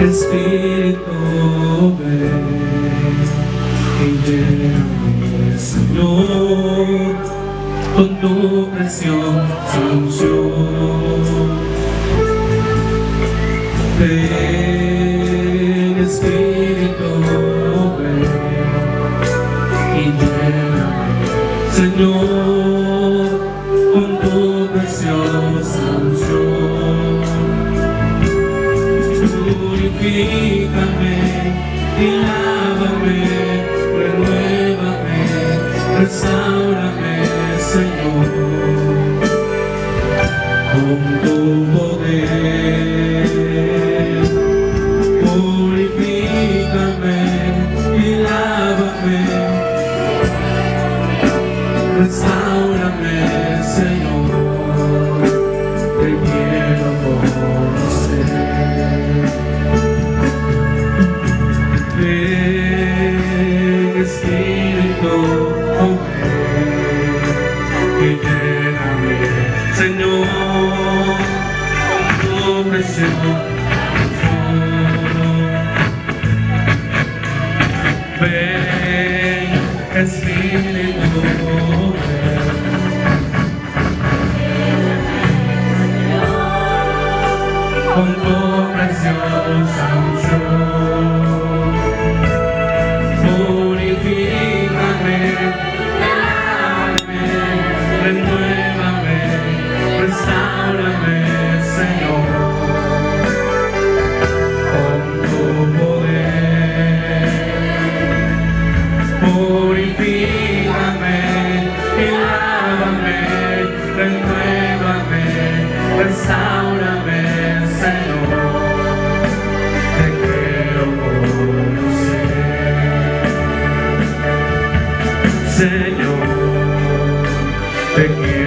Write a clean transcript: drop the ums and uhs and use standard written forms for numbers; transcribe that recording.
Espíritu, ven y lléname, Señor, con tu preciosa unción. Ven, Espíritu, ven y lléname, Señor, con tu preciosa unción. Purifícame y lávame, renuévame, restáurame, Señor, con tu poder. Purifícame y lávame, restáurame, Señor, te quiero conocer. Ven, Espíritu, y lléname, Señor, con tu preciosa unción. Ven, Espíritu, con tu preciosa unción. Purifícame, lávame, renuévame, restáurame, Señor, con tu poder. Purifícame y lávame, renuévame, restáurame, Señor, te quiero conocer. Señor, te quiero